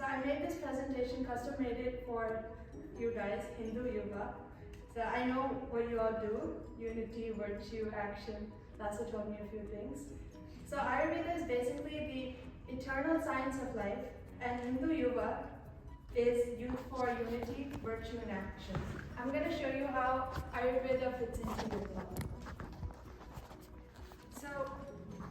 So I made this presentation, custom made it for you guys, Hindu Y.U.V.A. So I know what you all do, unity, virtue, action. Lassa told me a few things. So aYUrVedA is basically the eternal science of life, and Hindu Y.U.V.A is youth for unity, virtue, and action. I'm going to show you how aYUrVedA fits into this one. So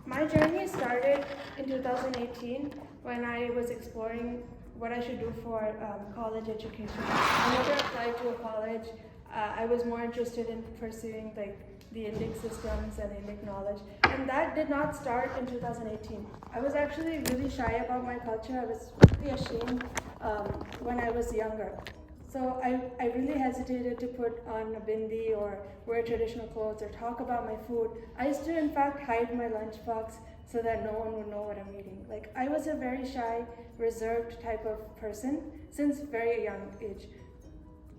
my journey started in 2018 when I was exploring what I should do for college education. I never applied to a college. I was more interested in pursuing the Indic systems and Indic knowledge, and that did not start in 2018. I was actually really shy about my culture. I was really ashamed when I was younger. So I really hesitated to put on a bindi or wear traditional clothes or talk about my food. I used to in fact hide my lunchbox so that no one would know what I'm eating. Like, I was a very shy, reserved type of person since very young age.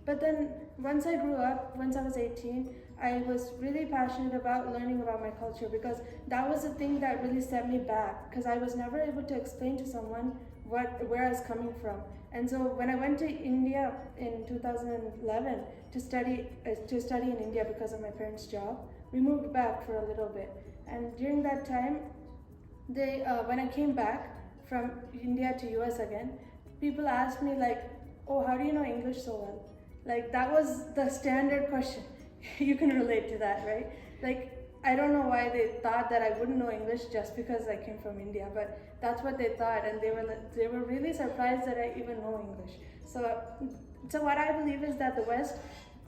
But then once I grew up, once I was 18, I was really passionate about learning about my culture, because that was the thing that really set me back, because I was never able to explain to someone where I was coming from. And so when I went to India in 2011 to study in India because of my parents' job, we moved back for a little bit. And during that time, when I came back from India to US again, people asked me like, oh, how do you know English so well? Like, that was the standard question. You can relate to that, right? Like, I don't know why they thought that I wouldn't know English just because I came from India, but that's what they thought, and they were really surprised that I even know English. So what I believe is that the West,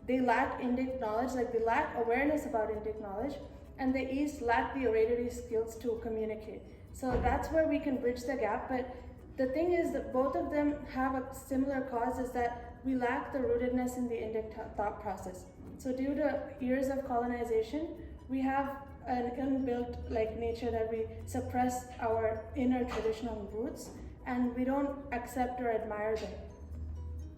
they lack Indic knowledge, like they lack awareness about Indic knowledge, and the East lack the oratory skills to communicate. So that's where we can bridge the gap. But the thing is that both of them have a similar cause, is that we lack the rootedness in the Indic thought process. So due to years of colonization, we have an inbuilt nature that we suppress our inner traditional roots, and we don't accept or admire them.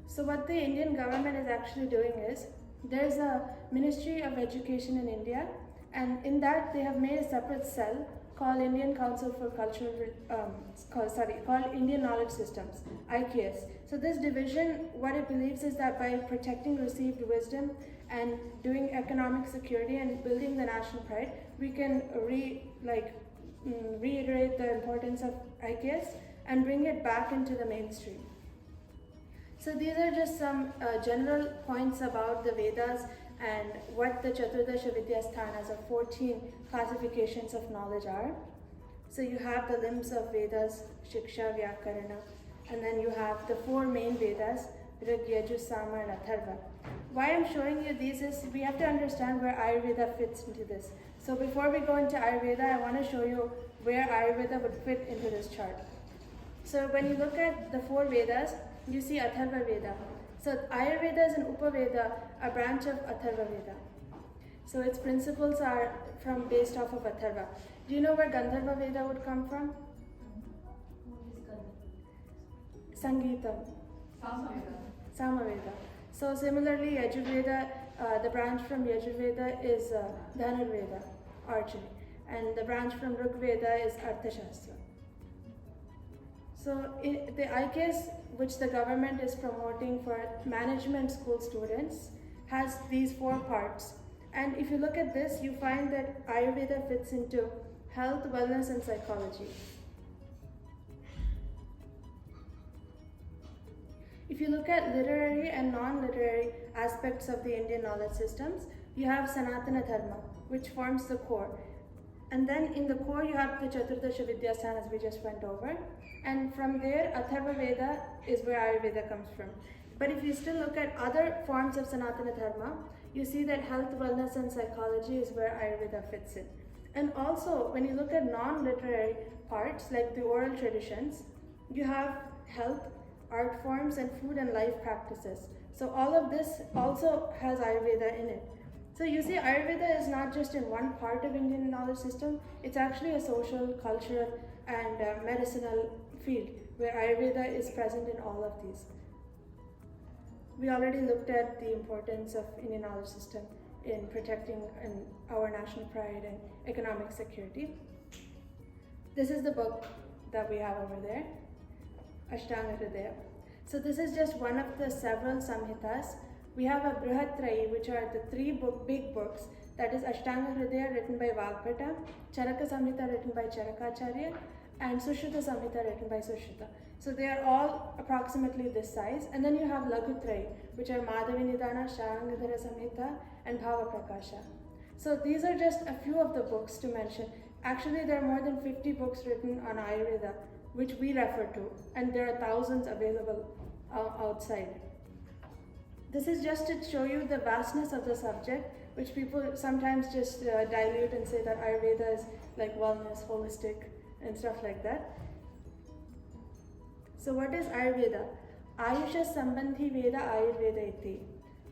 So what the Indian government is actually doing is, there's a Ministry of Education in India, and in that they have made a separate cell called Indian Council for Cultural, called Indian Knowledge Systems, IKS. So this division, what it believes is that by protecting received wisdom and doing economic security and building the national pride, we can reiterate the importance of IKS and bring it back into the mainstream. So these are just some general points about the Vedas and what the Chaturdash Vidyasthanas, or 14 classifications of knowledge, are. So you have the limbs of Vedas, Shiksha, Vyakarana, and then you have the 4 main Vedas, Rig, Yajur, Sama, and Atharva. Why I'm showing you these is we have to understand where aYUrVedA fits into this. So before we go into aYUrVedA, I want to show you where aYUrVedA would fit into this chart. So when you look at the 4 Vedas, you see Atharva Veda. So aYUrVeda is an Upaveda, a branch of Atharva Veda. So its principles are based off of Atharva. Do you know where Gandharva Veda would come from? Sangeetam. Samaveda. So similarly, Y.U.V.A, the branch from Y.U.V.A is Dhanurveda, archery, and the branch from Rigveda is Arthashastra. So the IKS, which the government is promoting for management school students, has these 4 parts. And if you look at this, you find that aYUrVeda fits into health, wellness, and psychology. If you look at literary and non-literary aspects of the Indian knowledge systems, you have Sanatana Dharma, which forms the core. And then in the core, you have the Chaturdash Vidyasthanas we just went over. And from there, Atharva Veda is where aYUrVeda comes from. But if you still look at other forms of Sanatana Dharma, you see that health, wellness, and psychology is where aYUrVeda fits in. And also, when you look at non-literary parts, like the oral traditions, you have health, art forms, and food and life practices. So all of this also has aYUrVeda in it. So you see, aYUrVeda is not just in one part of Indian knowledge system, it's actually a social, cultural, and medicinal field where aYUrVeda is present in all of these. We already looked at the importance of Indian knowledge system in protecting our national pride and economic security. This is the book that we have over there. Ashtanga Hridaya. So this is just one of the several samhitas. We have a Brihatrayi, which are the three big books. That is Ashtanga Hridaya written by Y.U.V.A, Charaka Samhita written by Charakacharya, and Sushruta Samhita written by Sushruta. So they are all approximately this size. And then you have Laghutrayi, which are Madhavi Nidana, Sharangadhara Samhita, and Bhava Prakasha. So these are just a few of the books to mention. Actually, there are more than 50 books written on Ayurveda, which we refer to, and there are thousands available outside. This is just to show you the vastness of the subject, which people sometimes just dilute and say that Ayurveda is like wellness, holistic, and stuff like that. So what is Ayurveda? Ayusha Sambandhi Veda Ayurveda iti.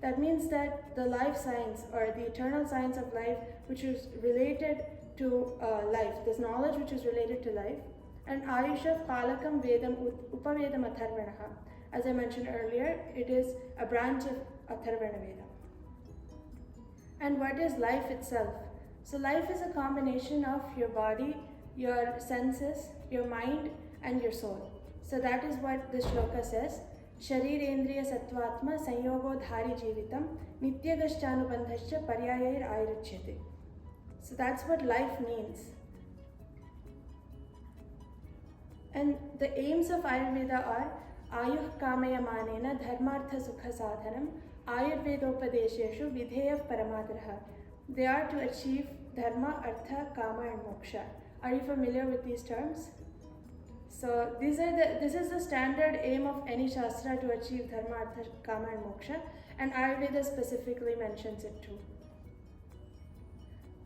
That means that the life science or the eternal science of life, which is related to life, this knowledge which is related to life, and Ayusha Palakam Vedam Upavedam Atharvanaha. As I mentioned earlier, it is a branch of Atharvana Veda. And what is life itself? So life is a combination of your body, your senses, your mind, and your soul. So that is what this shloka says. Sharirendriya Sattvatma Sanyogo Dhari Jeevitam Nityagashchanubandhascha Paryayair Ayurachyate. So that's what life means. And the aims of Ayurveda are Ayuh Kamayamanena Dharmartha Sukha Sadhanam Ayurvedopadesheshu Vidheya Paramadraha. They are to achieve Dharma, Artha, Kama and Moksha. Are you familiar with these terms? So this is the standard aim of any Shastra, to achieve Dharma, Artha, Kama and Moksha, and Ayurveda specifically mentions it too.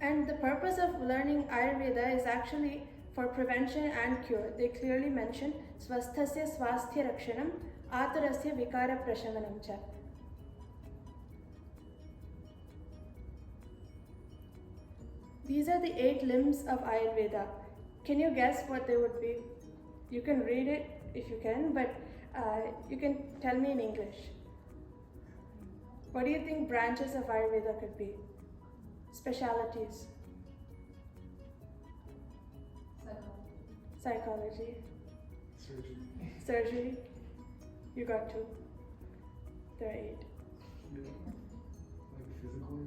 And the purpose of learning Ayurveda is actually for prevention and cure. They clearly mention Swasthasya Swasthya Rakshanam Atarasya Vikara Prashamanam cha. These are the 8 limbs of Ayurveda. Can you guess what they would be? You can read it if you can, but you can tell me in English. What do you think branches of Ayurveda could be? Specialities? Psychology. Surgery. You got 2. There are 8. Like physical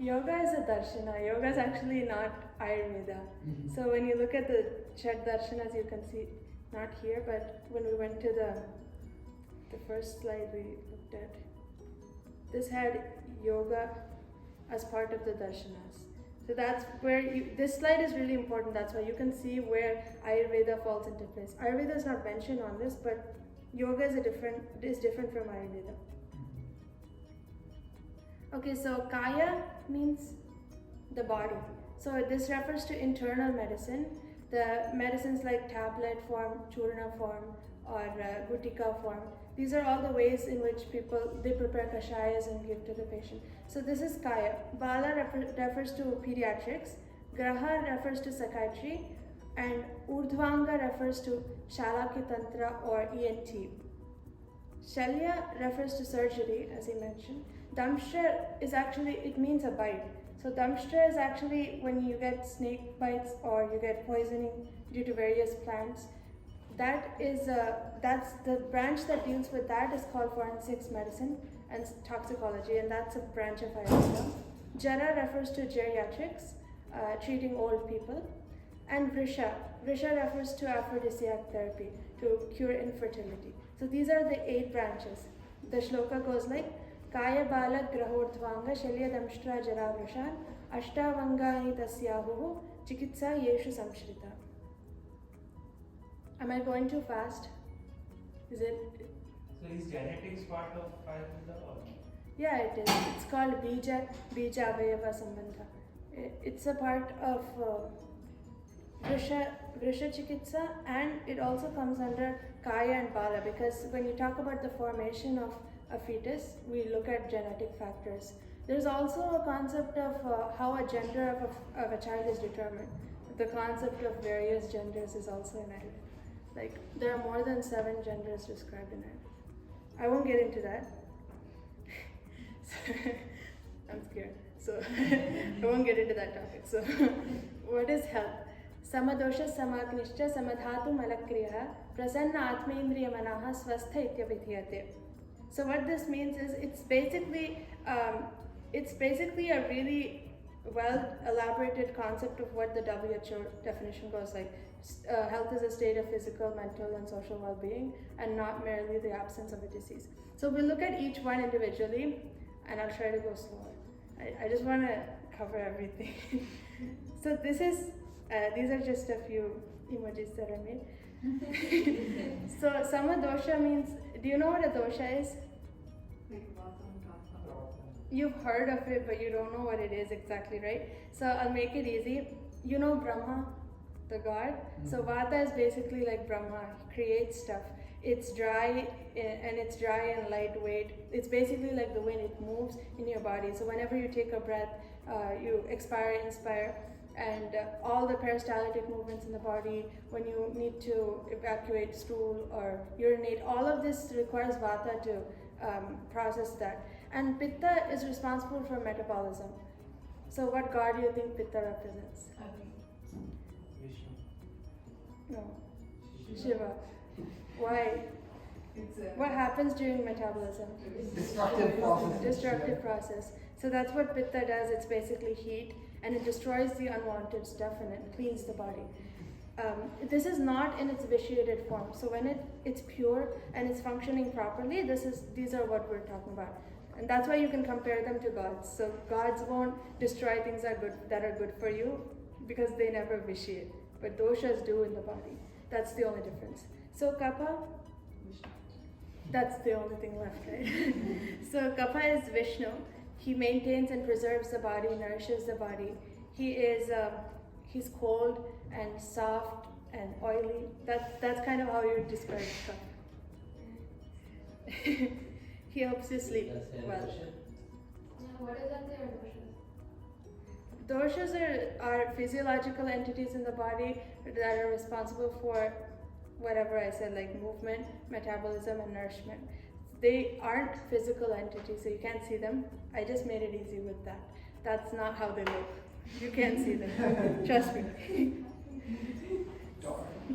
Yoga is a darshana. Yoga is actually not Ayurveda. So when you look at the Chat Darshanas, you can see, not here, but when we went to the first slide we looked at, this had yoga as part of the darshanas. So that's where this slide is really important. That's why you can see where Ayurveda falls into place. Ayurveda is not mentioned on this, but yoga is different from Ayurveda. Okay, so Kaya means the body. So this refers to internal medicine. The medicines like tablet form, churna form, or gutika form. These are all the ways in which they prepare kashayas and give to the patient. So this is Kaya. Bala refers to pediatrics. Graha refers to psychiatry. And Urdhvanga refers to Shalakya Tantra or ENT. Shalya refers to surgery, as he mentioned. Damshra is actually, it means a bite. So Damshra is actually when you get snake bites or you get poisoning due to various plants. That's the branch that deals with that is called forensics medicine and toxicology, and that's a branch of Ayurveda. Jara refers to geriatrics, treating old people. And Vrisha refers to aphrodisiac therapy, to cure infertility. So these are the 8 branches. The shloka goes like, Kaya Bala Grahordhvanga Shalya Damshtra Jara Vrishan Ashtavangani Tasyahu Chikitsa Yeshu Samshrita. Am I going too fast? Is it? So is genetics part of Ayurveda or? Yeah, it is. It's called Bija aYURVEDA Sambandha. It's a part of Vrisha Chikitsa, and it also comes under Kaya and Bala, because when you talk about the formation of a fetus, we look at genetic factors. There's also a concept of how a gender of a child is determined. The concept of various genders is also in Ayurveda. Like, there are more than 7 genders described in Ayurveda. I won't get into that. I'm scared. So, I won't get into that topic. So, what is health? Samadosha Samagnishcha Samadhatu Malakriya prasanna atmendriya manaha swastha ityabhidhyate. So what this means is it's basically a really well elaborated concept of what the WHO definition goes like. Health is a state of physical, mental, and social well-being, and not merely the absence of a disease. So we'll look at each one individually, and I'll try to go slower. I just want to cover everything. So these are just a few emojis that I made. So samadosha means, do you know what a dosha is? You've heard of it, but you don't know what it is exactly, right? So I'll make it easy. You know Brahma, the god? So Vata is basically like Brahma. He creates stuff. It's dry and lightweight. It's basically like the wind. It moves in your body. So whenever you take a breath, you expire, inspire, and all the peristaltic movements in the body, when you need to evacuate stool or urinate, all of this requires Vata to process that. And Pitta is responsible for metabolism. So what god do you think Pitta represents? Vishnu. No. Shiva. Why? What happens during metabolism? Destructive process. So that's what Pitta does. It's basically heat, and it destroys the unwanted stuff and it cleans the body. This is not in its vitiated form. So when it's pure and it's functioning properly, these are what we're talking about. And that's why you can compare them to gods. So gods won't destroy things that are good for you because they never vitiate. But doshas do in the body. That's the only difference. So kapha, that's the only thing left, right? So kapha is Vishnu. He maintains and preserves the body, nourishes the body. He's cold and soft and oily. That's kind of how you describe kapha. He helps you sleep well. What exactly are doshas? Doshas are physiological entities in the body that are responsible for whatever I said, like movement, metabolism, and nourishment. They aren't physical entities, so you can't see them. I just made it easy with that. That's not how they look. You can't see them. Trust me.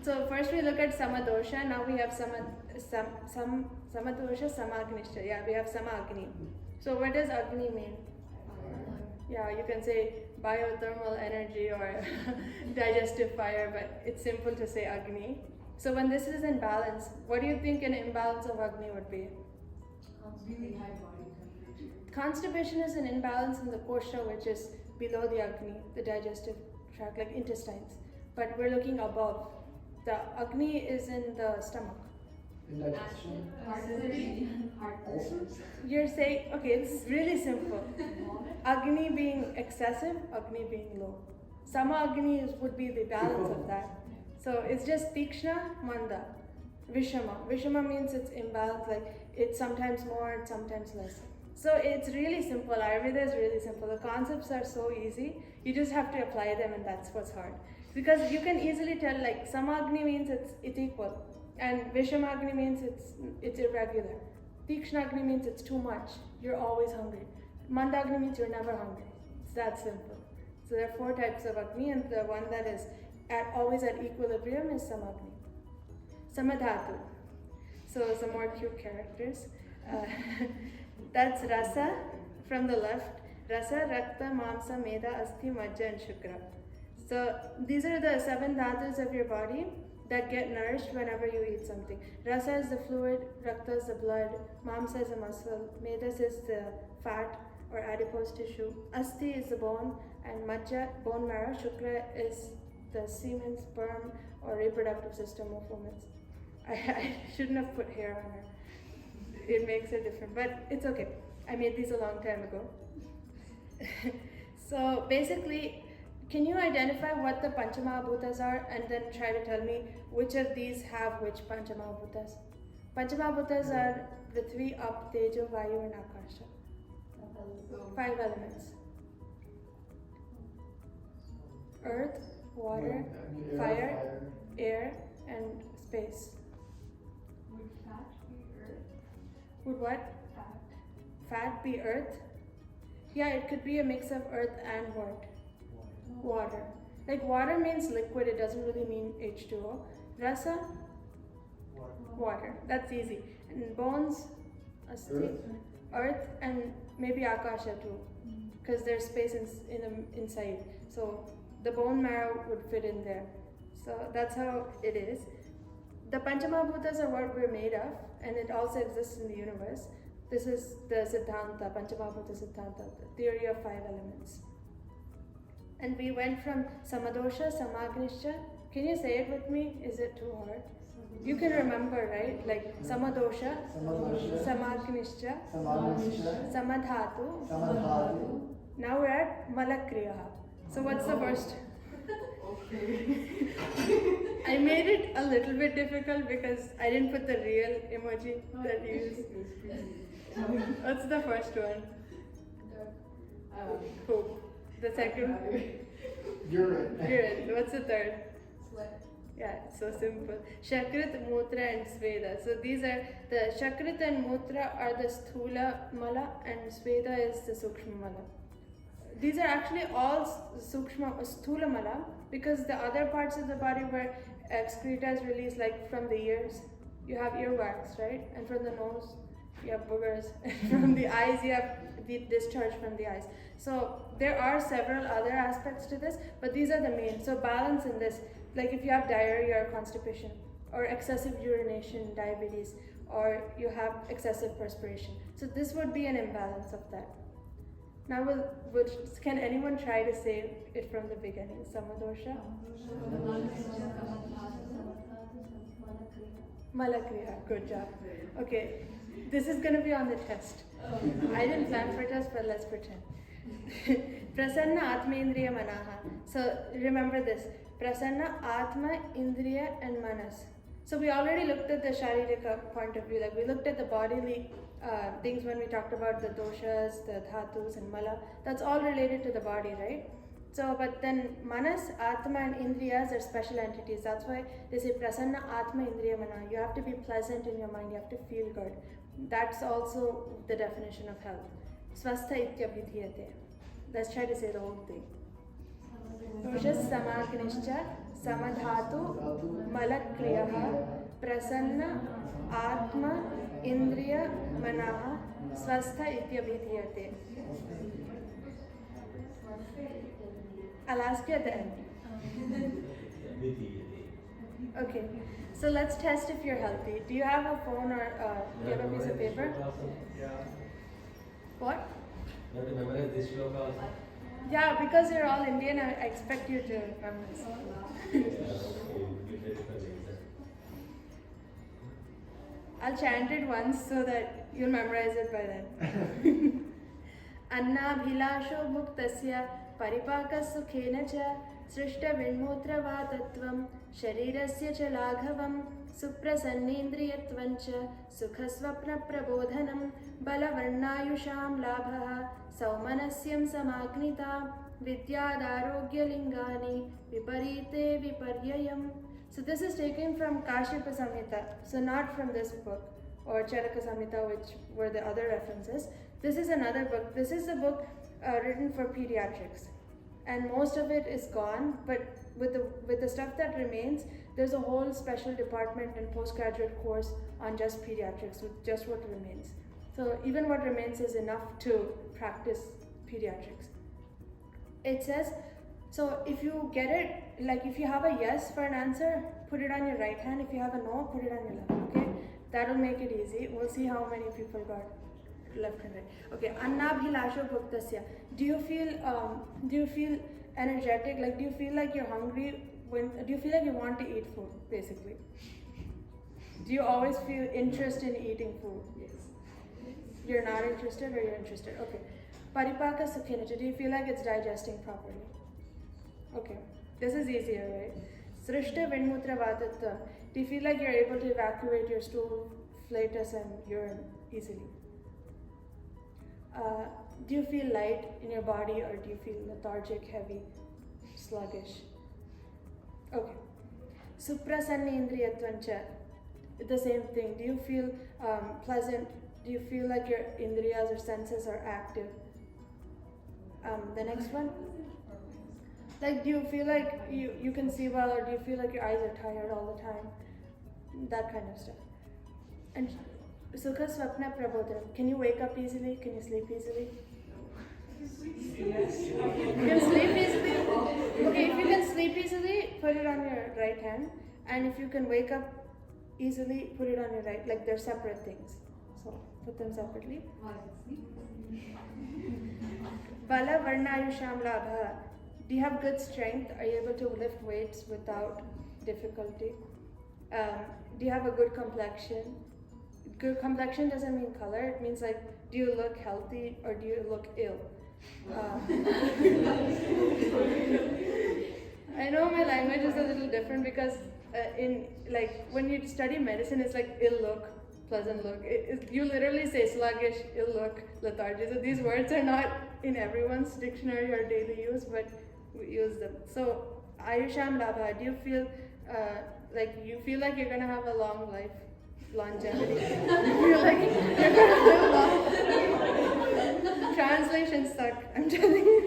So first we look at samadosha. Now we have samadosha, samagnisha. Yeah, we have samagni. So what does agni mean? Yeah, you can say biothermal energy or digestive fire, but it's simple to say agni. So when this is in balance, what do you think an imbalance of agni would be? Really high body temperature. Constipation is an imbalance in the kosha, which is below the agni, the digestive tract, like intestines. But we're looking above. The agni is in the stomach. Indigestion. Heart Ulcers? You're saying, okay, it's really simple. Agni being excessive, agni being low. Sama agni would be the balance of that. So it's just tikshna, manda. Vishama. Vishama means it's imbalanced, like it's sometimes more, it's sometimes less. So it's really simple. Ayurveda is really simple. The concepts are so easy. You just have to apply them, and that's what's hard. Because you can easily tell, like samagni means it's equal, and vishamagni means it's irregular. Tikshnaagni means it's too much. You're always hungry. Mandagni means you're never hungry. It's that simple. So there are 4 types of agni, and the one that is always at equilibrium is samagni. Samadhatu. So some more cute characters. That's rasa from the left. Rasa, rakta, mamsa, meda, asti, majja, and shukra. So these are the 7 dhatus of your body that get nourished whenever you eat something. Rasa is the fluid, rakta is the blood, mamsa is the muscle, medas is the fat or adipose tissue, asti is the bone, and majja, bone marrow, shukra is the semen, sperm, or reproductive system of women. I shouldn't have put hair on her. It makes it different, but it's okay. I made these a long time ago. So basically, can you identify what the Panchamahabhutas are and then try to tell me which of these have which Panchamahabhutas? Panchamahabhutas are Prithvi, Up, Tejo, Vayu, and Akasha. 5 elements. Earth, water, fire, air, and space. Would fat be earth? Would what? Fat. Fat be earth? Yeah, it could be a mix of earth and what? Water. Like water means liquid, it doesn't really mean H2O. Rasa? Water. That's easy. And bones, asti, earth, and maybe akasha too, because there's space inside. So the bone marrow would fit in there. So that's how it is. The Panchamahabhutas are what we're made of, and it also exists in the universe. This is the Siddhanta, Panchamahabhuta Siddhanta, the theory of 5 elements. And we went from Samadosha, Samagnisha. Can you say it with me? Is it too hard? You can remember, right? Like Samadosha, Samagnisha, Samadhatu. Now we're at Malakriya. So what's the first? I made it a little bit difficult because I didn't put the real emoji that you use. What's the first one? Poop. The second? Urine. Urine. What's the third? Sweat. Yeah, so simple. Shakrit, Mutra and Sveda. So these are the Shakrit and Mutra are the Sthula Mala and Sveda is the Sukshma Mala. These are actually all Sthula Mala because the other parts of the body where excreta is released, like from the ears, you have earwax, right? And from the nose, you have boogers. And from the eyes, you have the discharge from the eyes. So there are several other aspects to this, but these are the main. So balance in this, like if you have diarrhea or constipation, or excessive urination, diabetes, or you have excessive perspiration. So this would be an imbalance of that. Now, can anyone try to say it from the beginning? Samadosha? Malakriya. Good job. Okay, this is going to be on the test. I didn't plan for test, but let's pretend. Prasanna Atma Indriya Manaha. So remember this. Prasanna Atma Indriya and Manas. So we already looked at the Sharirika point of view. Like we looked at the bodily things when we talked about the doshas, the dhatus and mala. That's all related to the body, right? So, but then Manas, Atma and Indriyas are special entities. That's why they say Prasanna Atma Indriya Mana. You have to be pleasant in your mind. You have to feel good. That's also the definition of health. Swastha ityabhidhyate. Let's try to say the whole thing. Doshas Samagnischa Samadhatu Malakriyaha Prasanna Atma Indriya Manaha Swastha ityabhidhyate. I'll ask you at the end. Okay, so let's test if you're healthy. Do you have a phone or do you have a piece of paper? Yeah. What? You have to memorize this shloka also. Yeah, because you're all Indian, I expect you to memorize. I'll chant it once so that you'll memorize it by then. Anna bhilasho bhuktasya paripaka sukhena cha srishta vinmutra vatatvam sharirasya cha laghavam suprasannendriyatvam cha sukhasvapna prabodhanam balavarnayusham labha saumanasyam samagnita vidyādarogya lingani viparite viparyayam. So this is taken from Kashyapa Samhita, so not from this book or Charaka Samhita, which were the other references. This is another book. This is a book written for pediatrics, and most of it is gone. But with the stuff that remains, there's a whole special department and postgraduate course on just pediatrics with just what remains. So even what remains is enough to practice pediatrics. It says, so if you get it, like if you have a yes for an answer, put it on your right hand. If you have a no, put it on your left. Okay, that'll make it easy. We'll see how many people got left and right. Okay, Annabhilasho Bhuktasya. Do you feel energetic? Like, do you feel like you're hungry? Do you feel like you want to eat food, basically? Do you always feel interest in eating food? Yes. You're not interested or you're interested? Okay. Paripaka Sukhinacha. Do you feel like it's digesting properly? Okay. This is easier, right? Srishta Vinmutra Vatattva. Do you feel like you're able to evacuate your stool, flatus and urine easily? Do you feel light in your body or do you feel lethargic, heavy, sluggish? Okay. Suprasannendriyatvancha. The same thing. Do you feel pleasant? Do you feel like your indriyas or senses are active? The next one. Like, do you feel like you can see well, or do you feel like your eyes are tired all the time? That kind of stuff. And Sukha Swapna Prabodhanam. Can you wake up easily? Can you sleep easily? You can sleep easily? Okay, if you can sleep easily, put it on your right hand. And if you can wake up easily, put it on your right. Like they're separate things. So put them separately. Bala Varnayusham Labha. Do you have good strength? Are you able to lift weights without difficulty? Do you have a good complexion? Good complexion doesn't mean color. It means like, do you look healthy or do you look ill? I know my language is a little different because in like when you study medicine, it's like ill look, pleasant look. You literally say sluggish, ill look, lethargy. So these words are not in everyone's dictionary or daily use, but we use them. So Ayusham Labha, do you feel like you're gonna have a long life, longevity? You feel like you're gonna live long. Translation stuck, I'm telling you.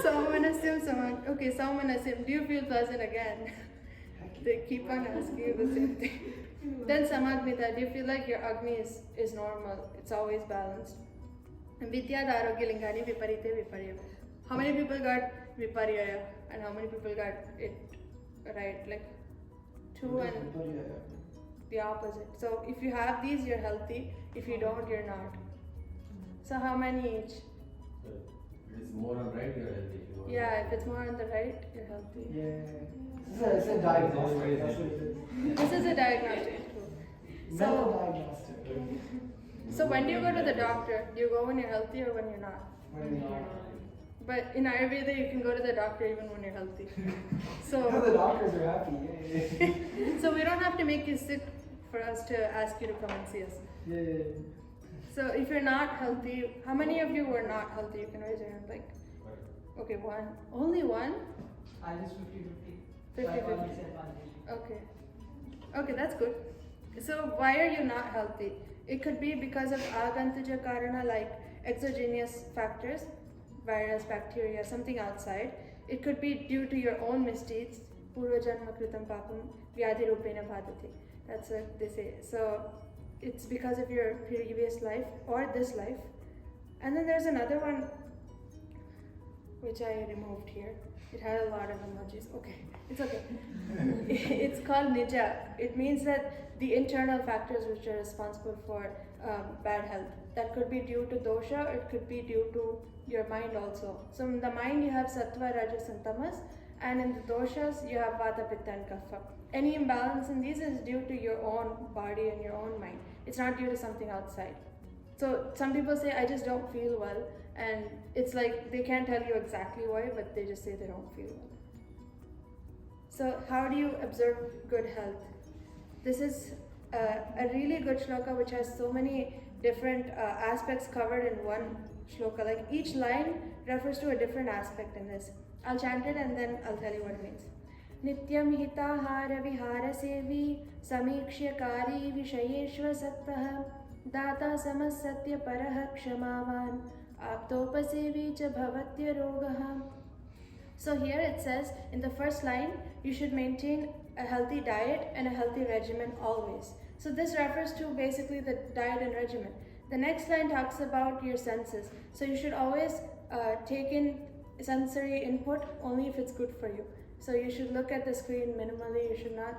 Saumanasim Samag. Okay, Saumanasim, do you feel pleasant again? They keep on asking you the same thing. Then Samagnita, do you feel like your Agni is normal? It's always balanced. Vidyad Arogya Lingani Viparite Viparya. How many people got Viparya and how many people got it right? Like 2 and the opposite. So if you have these, you're healthy. If you don't, you're not. So how many each? So it is more on right, you are healthy. Yeah, if it's more on the right, you're healthy. Yeah. It's a diagnostic. That's what it is. This is a diagnostic tool. Mental diagnostic. So when do you go to the doctor? Do you go when you're healthy or when you're not? When you're not. But in Ayurveda, you can go to the doctor even when you're healthy. No, the So, doctors are happy. Yeah. so we don't have to make you sick for us to ask you to come and see us. Yeah. So if you're not healthy, how many of you were not healthy? You can raise your hand. Like, okay, one. Only one? I just 50-50. 50-50. Okay. Okay, that's good. So why are you not healthy? It could be because of agantuja karana, like exogenous factors, virus, bacteria, something outside. It could be due to your own misdeeds. Purvajanma kritam papam vyadhi rupena bhadati. That's what they say. So it's because of your previous life or this life. And then there's another one which I removed here. It had a lot of emojis. Okay, it's okay. It's called Nija. It means that the internal factors which are responsible for bad health. That could be due to dosha, it could be due to your mind also. So in the mind you have sattva, rajas and tamas, and in the doshas you have vata, pitta and kapha. Any imbalance in these is due to your own body and your own mind. It's not due to something outside. So some people say, I just don't feel well, and it's like they can't tell you exactly why, but they just say they don't feel well. So how do you observe good health? This is a really good shloka which has so many different aspects covered in one shloka. Like each line refers to a different aspect in this. I'll chant it and then I'll tell you what it means. Nityam hitahara vihara sevi samikshyakari vishayeshva sattah data samasatya paraha kshamavan aptopasevi cha bhavatya rogaha. So here it says in the first line, you should maintain a healthy diet and a healthy regimen always. So this refers to basically the diet and regimen. The next line talks about your senses. So you should always take in sensory input only if it's good for you. So you should look at the screen minimally, you should not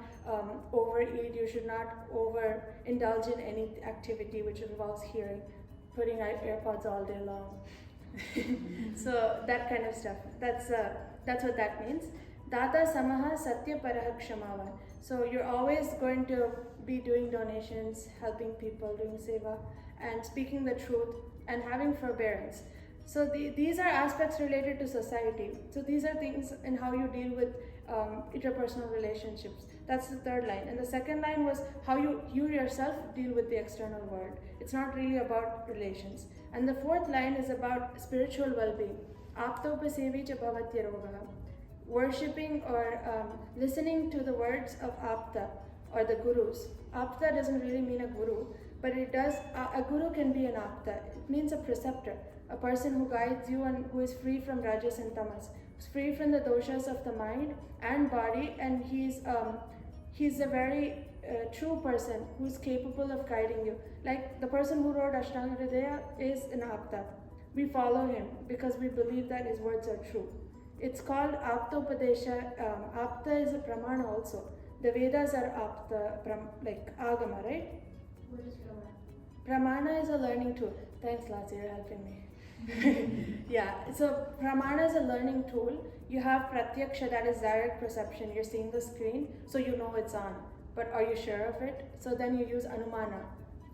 overeat, you should not overindulge in any activity which involves hearing, putting AirPods all day long. So that kind of stuff. That's what that means. Data samaha satya paraha kshamavan. So you're always going to be doing donations, helping people, doing seva, and speaking the truth and having forbearance. So these are aspects related to society. So these are things in how you deal with interpersonal relationships. That's the third line. And the second line was how you yourself deal with the external world. It's not really about relations. And the fourth line is about spiritual well-being. Aptopasevi cha bhavatya rogaha. Worshipping or listening to the words of Apta or the gurus. Apta doesn't really mean a guru, but it does. A guru can be an Apta. It means a preceptor, a person who guides you and who is free from rajas and tamas, who's free from the doshas of the mind and body, and he's a very true person who's capable of guiding you. Like the person who wrote Ashtanga Hridaya is an Apta. We follow him because we believe that his words are true. It's called Aptopadesha. Apta is a pramana also. The Vedas are Apta, like Agama, right? What is Pramana? Pramana is a learning tool. Thanks, Lassi, you're helping me. Yeah, so Pramana is a learning tool. You have Pratyaksha, that is direct perception. You're seeing the screen, so you know it's on. But are you sure of it? So then you use Anumana.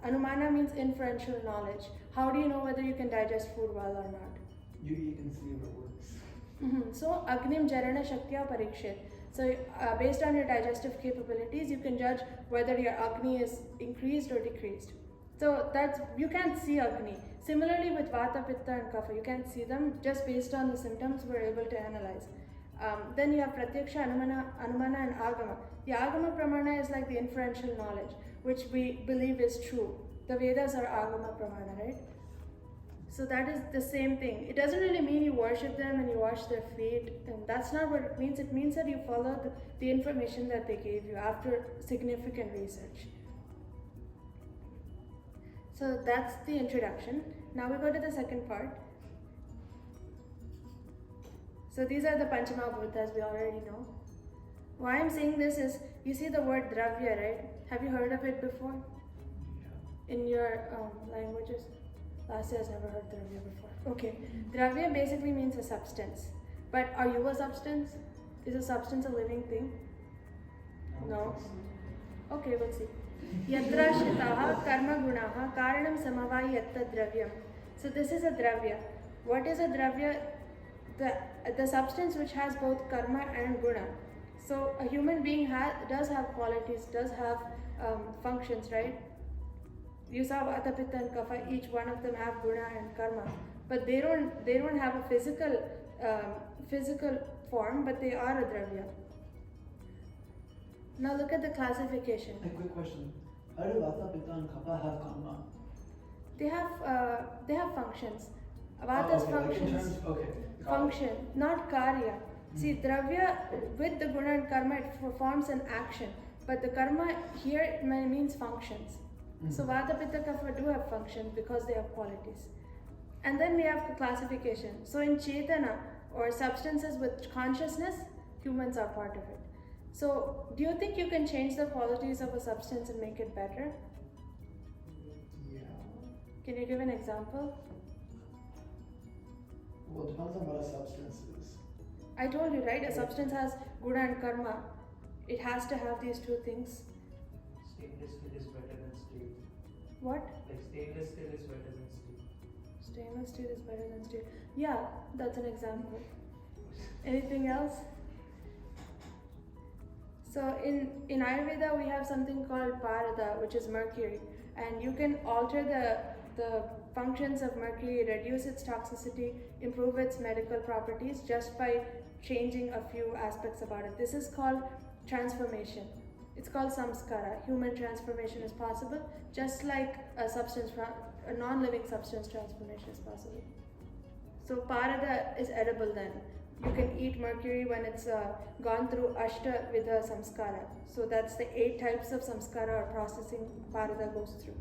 Anumana means inferential knowledge. How do you know whether you can digest food well or not? You eat and see if it works. So Agnim Jarana Shaktya Parikshit. So based on your digestive capabilities, you can judge whether your Agni is increased or decreased. So that's, you can't see Agni. Similarly with Vata, Pitta and Kapha, you can't see them. Just based on the symptoms, we're able to analyze. Then you have Pratyaksha, Anumana and Agama. The Agama Pramana is like the inferential knowledge, which we believe is true. The Vedas are Agama Pramana, right? So that is the same thing. It doesn't really mean you worship them and you wash their feet, and that's not what it means. It means that you follow the information that they gave you after significant research. So that's the introduction. Now we go to the second part. So these are the Panchamahabhutas, we already know. Why I'm saying this is, you see the word Dravya, right? Have you heard of it before? In your languages? Last year I've never heard Dravya before. Okay. Dravya basically means a substance. But are you a substance? Is a substance a living thing? No. Okay, we'll see. Yadrashritaha karma gunaha karanam samavai yatta dravyam. So this is a dravya. What is a dravya? The substance which has both karma and guna. So a human being does have qualities, does have functions, right? You saw Vata, Pitta and Kapha, each one of them have guna and karma. But they don't have a physical form, but they are a dravya. Now look at the classification. A quick question. How do Vata, Pitta and Kapha have karma? They have functions. Vata's okay, functions. Like in terms, okay. Function, not karya. See, dravya with the guna and karma, it performs an action. But the karma here means functions. So Vata, Pitta, Kapha do have functions because they have qualities. And then we have the classification. So in Chetana, or substances with consciousness, humans are part of it. So do you think you can change the qualities of a substance and make it better? Yeah. Can you give an example? Well, it depends on what a substance is. I told you, right? A substance has guna and karma. It has to have these two things. Stainless steel is better than steel. What? Like stainless steel is better than steel. Stainless steel is better than steel. Yeah, that's an example. Anything else? So in aYUrVEDA we have something called Parada, which is mercury, and you can alter the functions of mercury, reduce its toxicity, improve its medical properties just by changing a few aspects about it. This is called transformation. It's called samskara. Human transformation is possible, just like a non-living substance transformation is possible. So Parada is edible then. You can eat mercury when it's gone through Ashtavidha samskara. So that's the 8 types of samskara or processing Parada goes through.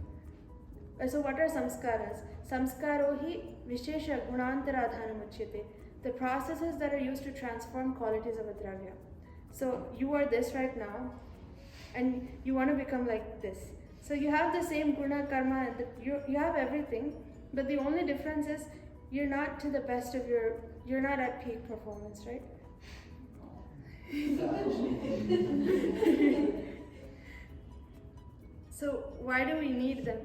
So what are samskaras? Samskarohi vishesha gunantaradhanam uchyate. The processes that are used to transform qualities of a dravya. So you are this right now, and you want to become like this. So you have the same guna, karma, and you have everything, but the only difference is you're not to the best of you're not at peak performance, right? So why do we need them?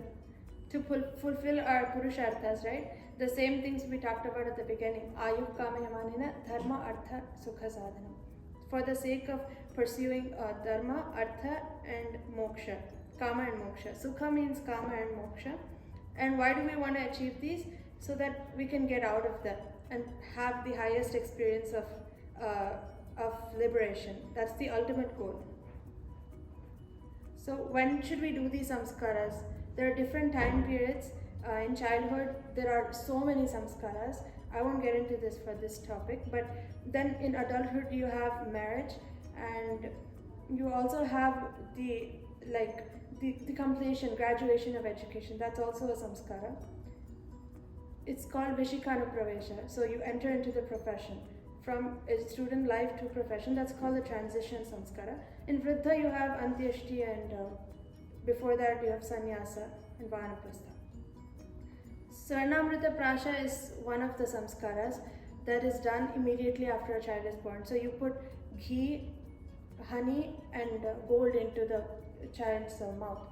To fulfill our purusharthas, right? The same things we talked about at the beginning. aYUV.A dharma, artha, sukha sadhanam. For the sake of pursuing dharma, artha and moksha. Kama and moksha. Sukha means kama and moksha. And why do we want to achieve these? So that we can get out of them and have the highest experience of liberation. That's the ultimate goal. So when should we do these samskaras? There are different time periods. In childhood, there are so many samskaras. I won't get into this for this topic, but then in adulthood you have marriage, and you also have the like the completion, graduation of education, that's also a samskara. It's called Vishikanupravesha. So you enter into the profession. From a student life to profession, that's called the transition samskara. In Vriddha, you have Antyashti, and before that, you have Sannyasa and Vanaprastha. Sarnamrita Prasha is one of the samskaras that is done immediately after a child is born. So you put ghee, honey, and gold into the child's mouth.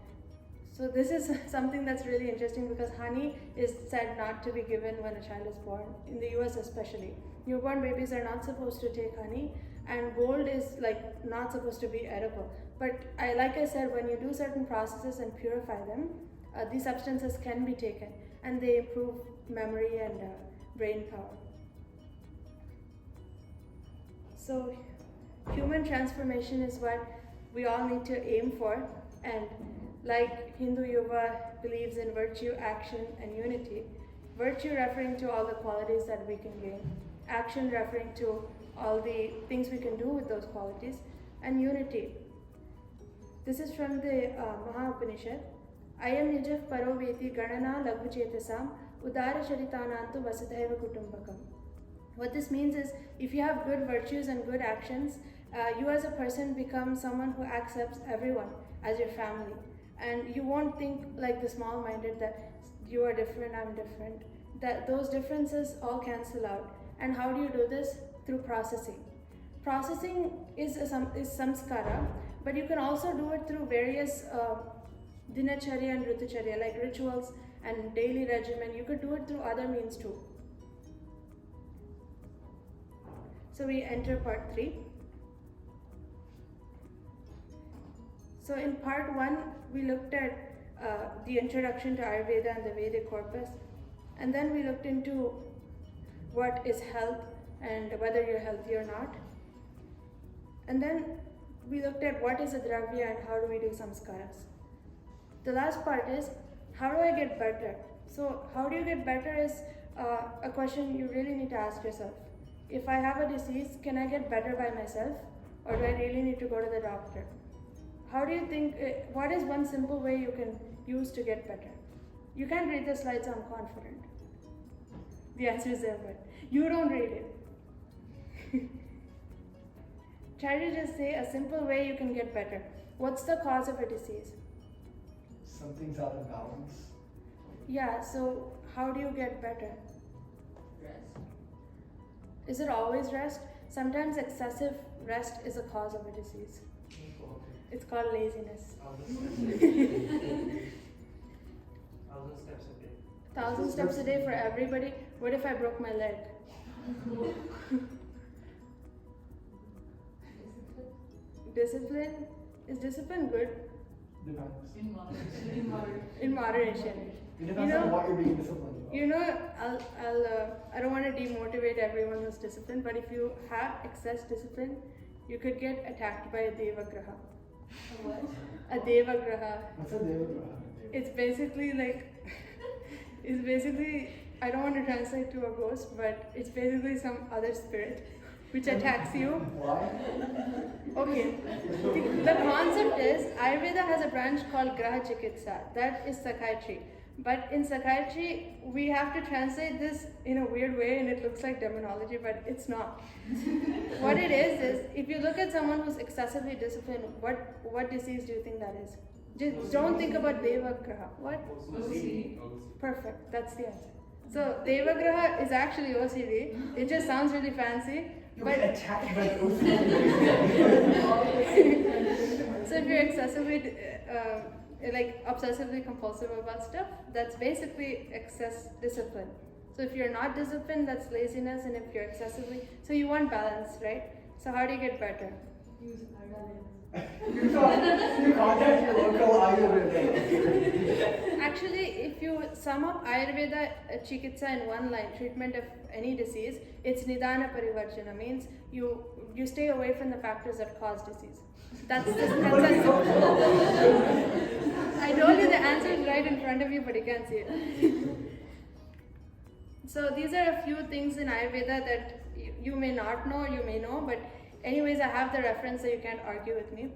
So this is something that's really interesting because honey is said not to be given when a child is born, in the US especially. Newborn babies are not supposed to take honey, and gold is like not supposed to be edible. But like I said, when you do certain processes and purify them, these substances can be taken, and they improve memory and brain power. So human transformation is what we all need to aim for, and like Hindu Y.U.V.A believes in virtue, action, and unity. Virtue referring to all the qualities that we can gain, action referring to all the things we can do with those qualities, and unity. This is from the Maha Upanishad. Ayam nijah paro veti ganana laghu chetasam udara charitanantu vasudhaiva kutumbakam. What this means is, if you have good virtues and good actions, you as a person become someone who accepts everyone as your family. And you won't think like the small-minded that you are different, I'm different. That those differences all cancel out. And how do you do this? Through processing. Processing is samskara, but you can also do it through various dinacharya and ritucharya, like rituals and daily regimen. You could do it through other means too. So we enter part 3. So in part 1, we looked at the introduction to aYUrVedA and the Vedic corpus, and then we looked into what is health and whether you're healthy or not. And then we looked at what is a dravya and how do we do samskaras. The last part is, how do I get better? So how do you get better is a question you really need to ask yourself. If I have a disease, can I get better by myself, or do I really need to go to the doctor? How do you think, what is one simple way you can use to get better? You can't read the slides, I'm confident. The answer is there, but you don't read it. Try to just say a simple way you can get better. What's the cause of a disease? Something's out of balance. Yeah, so how do you get better? Rest. Is it always rest? Sometimes excessive rest is a cause of a disease. It's called laziness. 1,000 steps a day. 1,000 steps a day for everybody. What if I broke my leg? Discipline? Is discipline good? Depends. In moderation. In moderation. It depends on what you're being disciplined about. You know, I don't want to demotivate everyone who's disciplined, but if you have excess discipline, you could get attacked by a devagraha. What? A devagraha. What's a devagraha? It's basically like, I don't want to translate to a ghost, but it's basically some other spirit which attacks you. Why? Okay. The concept is, aYUrVedA has a branch called Graha Chikitsa, that is psychiatry. But in psychiatry, we have to translate this in a weird way and it looks like demonology, but it's not. What it is if you look at someone who's excessively disciplined, what disease do you think that is? Just don't think about Devagraha. What? OCD. Perfect, that's the answer. So Devagraha is actually OCD. It just sounds really fancy. You But get attacked by OCD. so if you're excessively like obsessively compulsive about stuff, that's basically excess discipline. So if you're not disciplined, that's laziness, and if you're excessively, so you want balance, right? So how do you get better? Use aYUrVedA. You contact your local aYUrVedA. Actually, if you sum up aYUrVeda Chikitsa in one line, treatment of any disease, it's Nidana Parivarjana, means you stay away from the factors that cause disease. That's I told you the answer is right in front of you, but you can't see it. So these are a few things in aYUrVeda that you may not know, you may know, but anyways, I have the reference so you can't argue with me.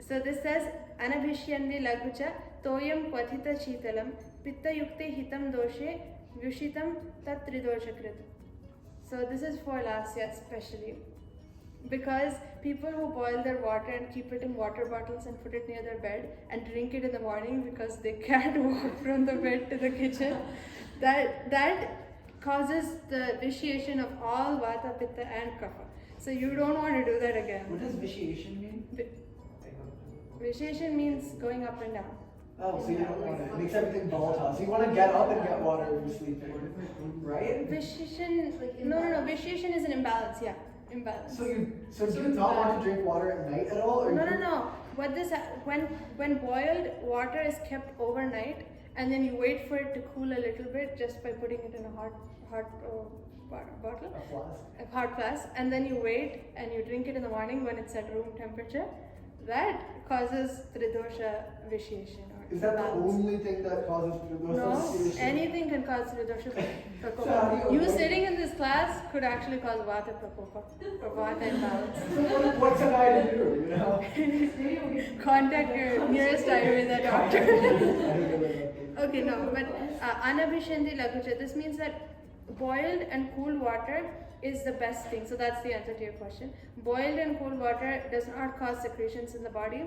So this says anabhishyandi lagucha toyam kwathita shitalam pitta yukte hitam doshe vyushitam tat tridoshakrit. So this is for lasya especially, because people who boil their water and keep it in water bottles and put it near their bed and drink it in the morning because they can't walk from the bed to the kitchen, that causes the vitiation of all vata, pitta and kapha. So you don't want to do that again. What does vitiation mean? Vitiation means going up and down. Oh, so you don't want it. It makes everything volatile. So you want to get up and get water when you're sleeping, right? Vitiation, no. Vitiation is an imbalance, yeah. Imbalance. So do you not want to drink water at night at all? Or No. When boiled water is kept overnight and then you wait for it to cool a little bit just by putting it in a hot bottle, A flask. a hot flask, and then you wait and you drink it in the morning when it's at room temperature, that causes tridosha vitiation. Is that the only thing that causes tridosha No, vitiation? anything can cause tridosha So how prakopa. do you You avoid- sitting in this class could actually cause vata prakopa or vata imbalance. So what's an I to do, you know? Contact your nearest Ayurveda doctor. I don't know that. Okay, no, but anabhishyandi lagucha, this means that boiled and cool water is the best thing. So that's the answer to your question. Boiled and cool water does not cause secretions in the body,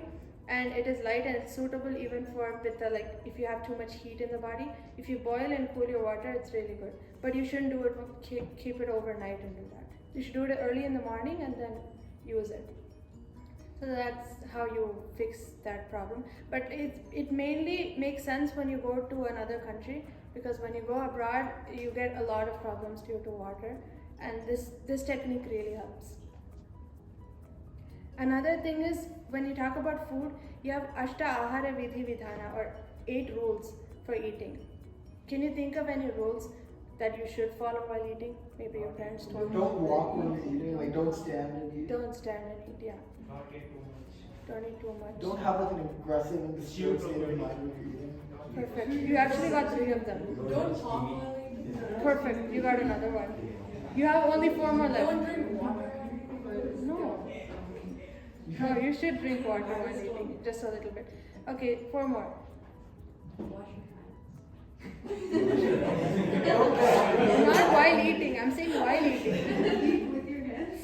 and it is light and it's suitable even for pitta, like if you have too much heat in the body. If you boil and cool your water, it's really good. But you shouldn't do it, keep it overnight and do that. You should do it early in the morning and then use it. So that's how you fix that problem. But it mainly makes sense when you go to another country, because when you go abroad, you get a lot of problems due to water, and this technique really helps. Another thing is, when you talk about food, you have Ashta Ahara Vidhi Vidhana, or 8 rules for eating. Can you think of any rules that you should follow while eating? Maybe your parents told you. Don't walk when you're eating, like don't stand and eat. Don't stand and eat, yeah. Not eat too much. Don't eat too much. Don't have like an aggressive and disturbed state of mind when you're eating. Perfect. You actually got 3 of them. Don't talk while eating. Perfect. You got another one. You have only 4 more Don't left. drink water. No. No, you should drink water while eating, just a little bit. Okay, 4 more. Wash your Not while eating. I'm saying while eating. hands. With your hands.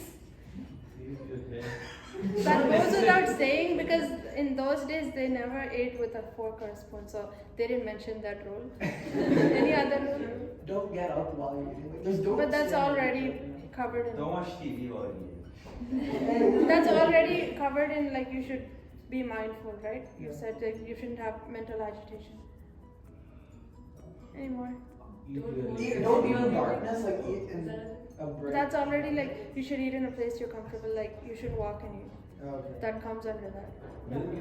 That goes without saying, because in those days they never ate with a fork or a spoon, so they didn't mention that rule. Any other rule? Don't get up while you're eating. Like, just don't. But that's stand. already covered in. Don't watch TV while you eat. That's already covered in, like, you should be mindful, right? You Yeah. said that you shouldn't have mental agitation. Any more? Don't eat in darkness, like eat in a break. That's already, like, you should eat in a place you're comfortable, like you should walk and eat. Okay. That comes under that.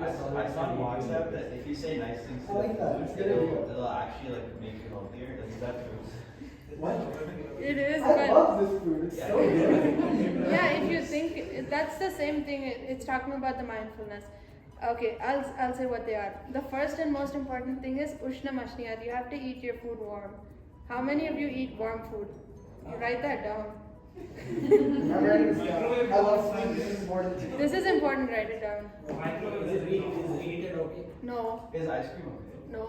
I saw on WhatsApp that if you say nice things I like that. It's to good them, idea. it'll actually like make you healthier. Is that true? What? It is, I but love this food. It's so good. yeah, if you think that's the same thing, it's talking about the mindfulness. Okay, I'll say what they are. The first and most important thing is Ushna Mashniyat. You have to eat your food warm. How many of you eat warm food? You write that down. I'm writing this down. I love food. This is important to me. This is important, write it down. Microwave Is it heated okay? No. Is ice cream okay? No.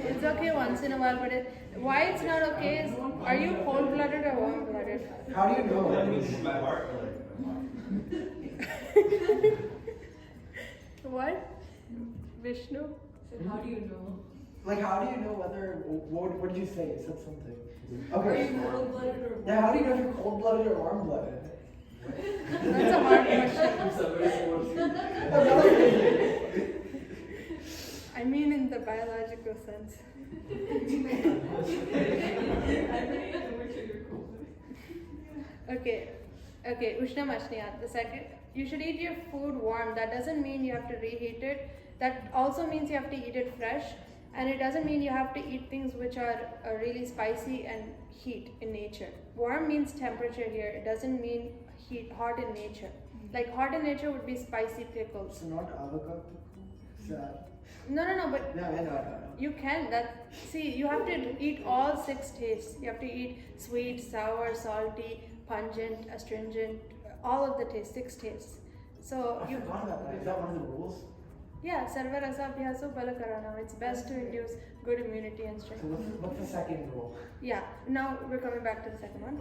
It's okay once in a while, but why it's not okay is, are you cold-blooded or warm-blooded? How do you know? That means my heart or like my heart. What? Vishnu? So how do you know? Like, how do you know whether? What did you say? You said something. Are you Okay. cold-blooded or Yeah, how do you know if you're cold-blooded or warm-blooded? That's a hard question. I mean in the biological sense. Okay, Ushna Mashniyat. The second, you should eat your food warm. That doesn't mean you have to reheat it. That also means you have to eat it fresh. And it doesn't mean you have to eat things which are really spicy and heat in nature. Warm means temperature here. It doesn't mean heat, hot in nature. Like hot in nature would be spicy pickles. So not avocado. Sad. No, but No, I know. you can. You have to eat all 6 tastes. You have to eat sweet, sour, salty, pungent, astringent, all of the tastes, 6 tastes. So I forgot about that. Is that one of the rules? yeah, sarva rasa abhyaso balakaranam. It's best to induce good immunity and strength. So what's the second rule? Yeah, now we're coming back to the second one.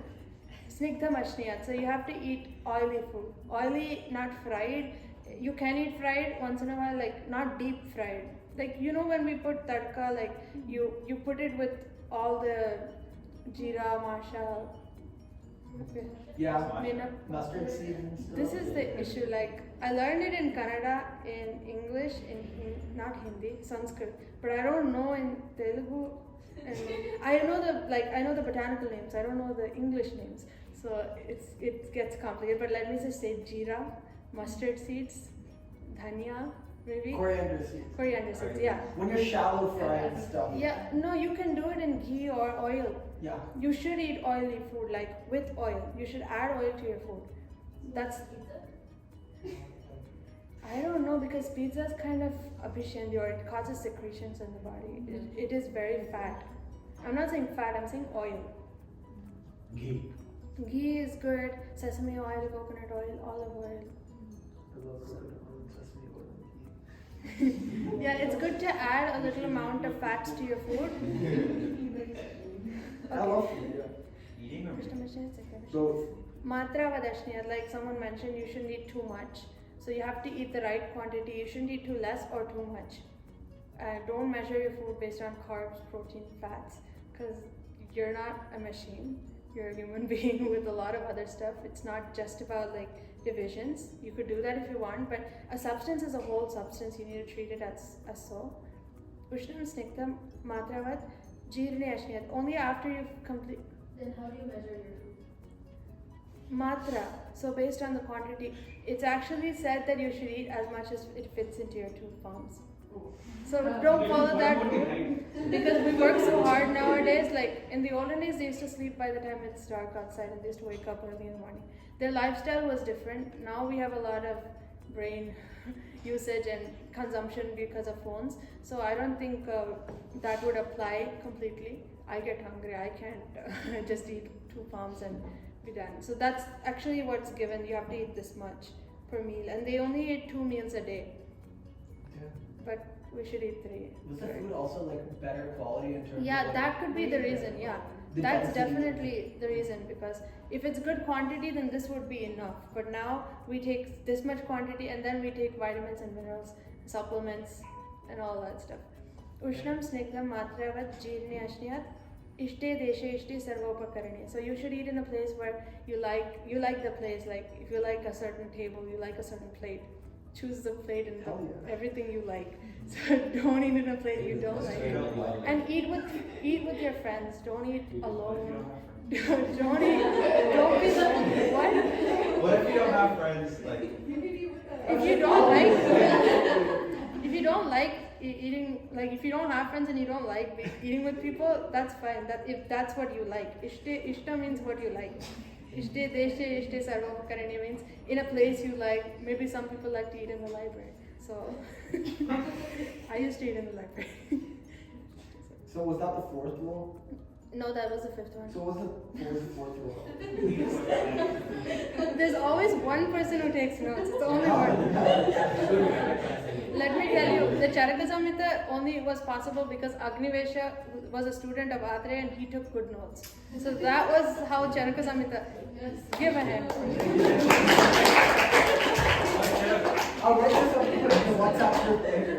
Snigdham ashniyat. So you have to eat oily food. Oily, not fried. You can eat fried once in a while, like not deep fried. Like you know when we put tadka, like you put it with all the jeera, masha. Yeah. Mena. Mustard seed and stuff. This is the issue. Like I learned it in Kannada, in English, not Hindi, Sanskrit, but I don't know in Telugu. And I know the botanical names. I don't know the English names, so it gets complicated. But let me just say jeera, mustard seeds, dhania, maybe Coriander seeds. coriander seeds. Yeah, When you're shallow fried stuff. yeah. No, you can do it in ghee or oil. Yeah. You should eat oily food, like with oil. You should add oil to your food. That's I don't know because pizza is kind of abhishandi or it causes secretions in the body. It is very fat. I'm not saying fat, I'm saying oil. Ghee. Ghee is good, sesame oil, coconut oil, olive oil. I love coconut oil and sesame oil and ghee. Yeah, it's good to add a little amount of fats to your food. I love food, yeah. Eating or Both. Matra vadashniyat, like someone mentioned, you shouldn't eat too much. So you have to eat the right quantity. You shouldn't eat too less or too much. Don't measure your food based on carbs, protein, fats, because you're not a machine. You're a human being with a lot of other stuff. It's not just about like divisions. You could do that if you want, but a substance is a whole substance. You need to treat it as so. Ushnam snigdham matravat jeerne ashniyat. Only after you've complete. Then how do you measure your food? Matra. So based on the quantity, it's actually said that you should eat as much as it fits into your 2 palms. So don't follow that rule because we work so hard nowadays. Like in the olden days, they used to sleep by the time it's dark outside and they used to wake up early in the morning. Their lifestyle was different. Now we have a lot of brain usage and consumption because of phones. So I don't think that would apply completely. I get hungry. I can't just eat 2 palms and be done. So that's actually what's given. You have to eat this much per meal, and they only eat 2 meals a day. Yeah. But we should eat 3. Was the food also like better quality in terms Yeah, of like, that could be the reason. Yeah, the that's density? definitely the reason because if it's good quantity, then this would be enough. But now we take this much quantity and then we take vitamins and minerals, supplements, and all that stuff. Ushnam snigdham matravat jeerne ashniyat ishte deshe ishte sarvopakarane. So you should eat in a place where you like the place. Like if you like a certain table, you like a certain plate. Choose the plate and Hell yeah. everything you like. So don't eat in a plate you don't Straight up like. love. And eat with your friends. Don't eat alone. Don't be the what? What if you don't have friends? Like, If you don't like eating, like if you don't have friends and you don't like eating with people, that's fine. That if that's what you like. Ishta means what you like. Ishte deshe ishte sarvopakarane means in a place you like. Maybe some people like to eat in the library. So I used to eat in the library. So was that the 4th rule? No, that was the 5th one. So what was the 4th rule? There's always one person who takes notes. It's only one. Let me tell you, the Charaka Samhita only was possible because Agnivesha was a student of Atre and he took good notes. So that was how Charaka Samhita. Give a hand. I'll write this up in the WhatsApp group later.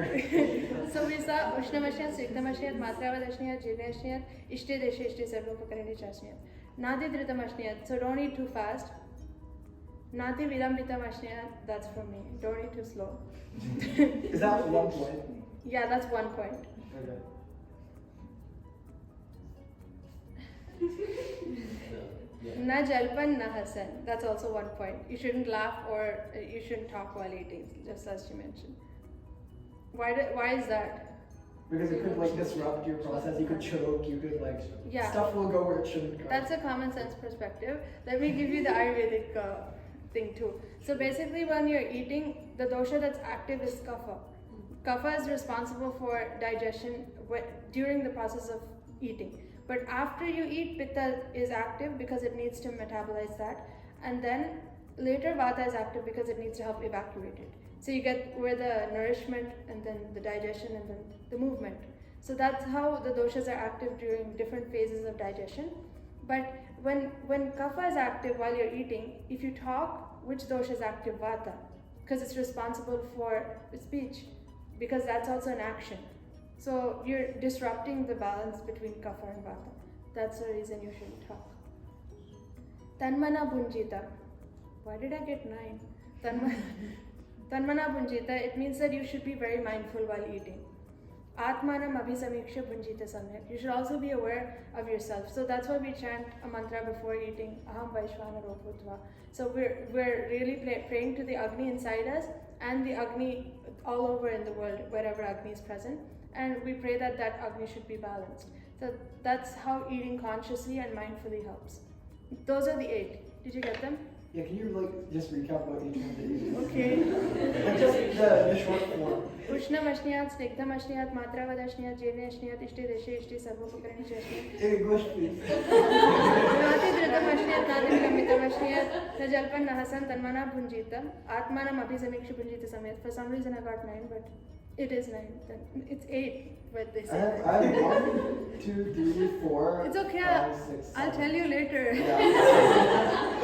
So we saw Ushnamashyat, Siktamashyat, Matravadashniyat, Jirnashniyat, Ishte Deshe, Ishte Sarvopakarane Chashniyat. Nati Dhritamashnyat, so don't eat too fast. Nati Vidamritamashnyat, that's for me. Don't eat too slow. Is that 1 point? Yeah, that's 1 point. Okay. Na jalpan, na hasan. That's also 1 point. You shouldn't laugh or you shouldn't talk while eating, just as you mentioned. Why is that? Because it could like disrupt your process. You could choke. You could like Yeah. stuff will go where it shouldn't go. That's a common sense perspective. Let me give you the Ayurvedic thing too. So basically, when you're eating, the dosha that's active is kapha. Kapha is responsible for digestion during the process of eating. But after you eat, pitta is active because it needs to metabolize that. And then Later, Vata is active because it needs to help evacuate it. So you get where the nourishment and then the digestion and then the movement. So that's how the doshas are active during different phases of digestion. But when kapha is active while you're eating, if you talk, which dosha is active? Vata, because it's responsible for speech, because that's also an action. So you're disrupting the balance between kapha and vata. That's the reason you shouldn't talk. Tanmana bhunjita. Why did I get 9? Tanmana bhunjita, it means that you should be very mindful while eating. Atmanam abhisamiksha bhunjita samyak. You should also be aware of yourself. So that's why we chant a mantra before eating. Aham vaishvanaro bhutva. So we're really praying to the Agni inside us and the Agni all over in the world, wherever Agni is present. And we pray that that Agni should be balanced. So that's how eating consciously and mindfully helps. Those are the 8. Did you get them? Yeah, can you just recap what each one that you did? Okay. Like just the short form. Ushnam ashniyat, snigdham ashniyat, matravad ashniyat, jirne ashniyat, ishte deshe ishte sarvopakarani ashniyat. In English, please. Nati dhritam ashniyat, nati vilamitam ashniyat, najalpan nahasan tanmana bhunjita, atmanam abhisamiksha bhunjita samyat. For some reason I got 9, but it is 9. Then it's 8, but they I say. have 1, 2, 3, 4. It's okay. 5, 6, 7. I'll tell you later. Yeah.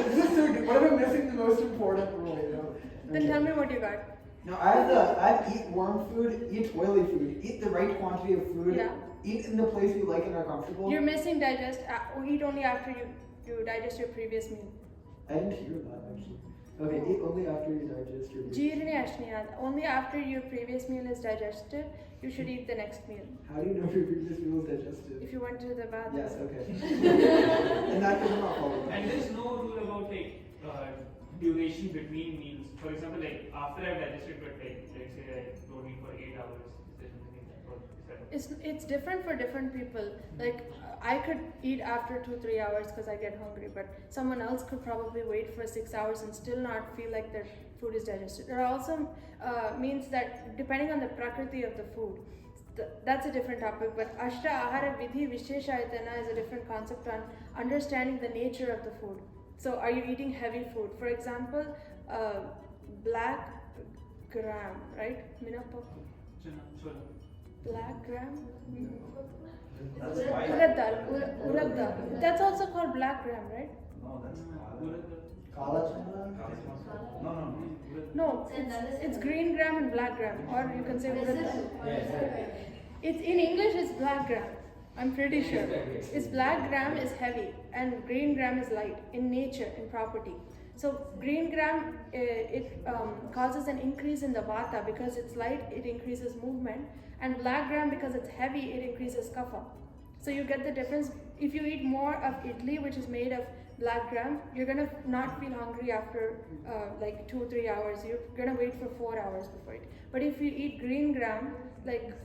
This is so good. What if I'm missing the most important rule? Then tell me what you got. No, I have eat warm food, eat oily food, eat the right quantity of food, Yeah. eat in the place you like and are comfortable. You're missing digest. Eat only after you digest your previous meal. I didn't hear that actually. Okay, eat only after you digest your meal. Jirne ashniyat. Only after your previous meal is digested, you should eat the next meal. How do you know if your previous meal is digested? If you went to the bathroom. Yes, okay. And that does not follow. And there's no rule about duration between meals. For example, after I've digested, but let's say I don't eat for 8 hours. Is there something like that? Or is that It's different for different people. I could eat after 2-3 hours because I get hungry, but someone else could probably wait for 6 hours and still not feel like their food is digested. It also means that depending on the prakriti of the food, that's a different topic. But Ashta Ahara Vidhi Visheshayatana is a different concept on understanding the nature of the food. So are you eating heavy food? For example, black gram, right? Minapapu. Chola. Black gram? That's white. Urad dal. Urad dal. That's also called black gram, right? No, that's College? No. No, it's green gram and black gram, or you can say urad dal. It's in English. It's black gram. I'm pretty sure. It's black gram is heavy and green gram is light in nature, in property. So green gram it causes an increase in the vata because it's light. It increases movement, and black gram because it's heavy. It increases kapha. So you get the difference. If you eat more of idli, which is made of black gram, you're gonna not feel hungry after 2-3 hours. You're gonna wait for 4 hours before it. But if you eat green gram,